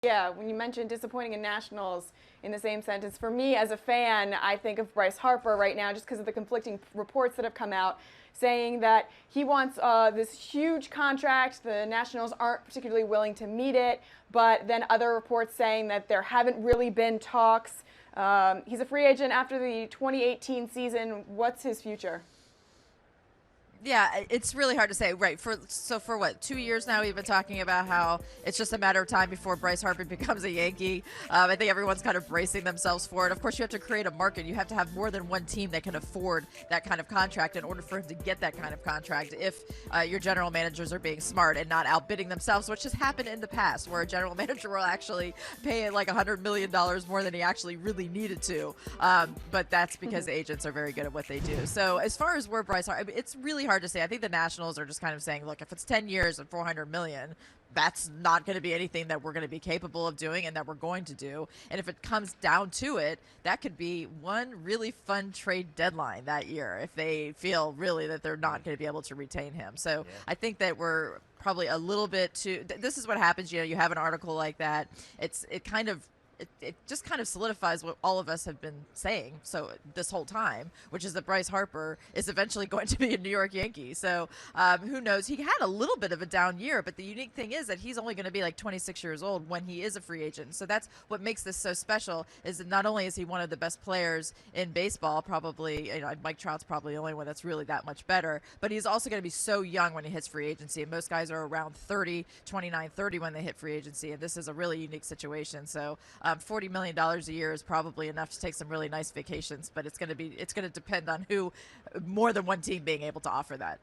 Yeah, when you mentioned disappointing in Nationals in the same sentence, for me as a fan, I think of Bryce Harper right now just because of the conflicting reports that have come out saying that he wants this huge contract. The Nationals aren't particularly willing to meet it, but then other reports saying that there haven't really been talks. He's a free agent after the 2018 season. What's his future? Yeah, it's really hard to say. Right. For what, 2 years now we've been talking about how it's just a matter of time before Bryce Harper becomes a Yankee. I think everyone's kind of bracing themselves for it. Of course, you have to create a market. You have to have more than one team that can afford that kind of contract in order for him to get that kind of contract. If your general managers are being smart and not outbidding themselves, which has happened in the past, where a general manager will actually pay like $100 million more than he actually really needed to. But that's because agents are very good at what they do. So as far as where Bryce Harper, it's really hard to say. I think the Nationals are just kind of saying, look, if it's 10 years and 400 million, that's not going to be anything that we're going to be capable of doing and that we're going to do. And if it comes down to it, that could be one really fun trade deadline that year if they feel really that they're not going to be able to retain him. So Yeah. I think that we're probably a little bit too. This is what happens. You have an article like that. It just kind of solidifies what all of us have been saying so this whole time, which is that Bryce Harper is eventually going to be a New York Yankee. So who knows? He had a little bit of a down year, but the unique thing is that he's only going to be like 26 years old when he is a free agent. So that's what makes this so special, is that not only is he one of the best players in baseball, probably, Mike Trout's probably the only one that's really that much better, but he's also going to be so young when he hits free agency. And most guys are around 30, 29, 30 when they hit free agency. And this is a really unique situation. So $40 million a year is probably enough to take some really nice vacations, but it's going to depend on who, more than one team being able to offer that.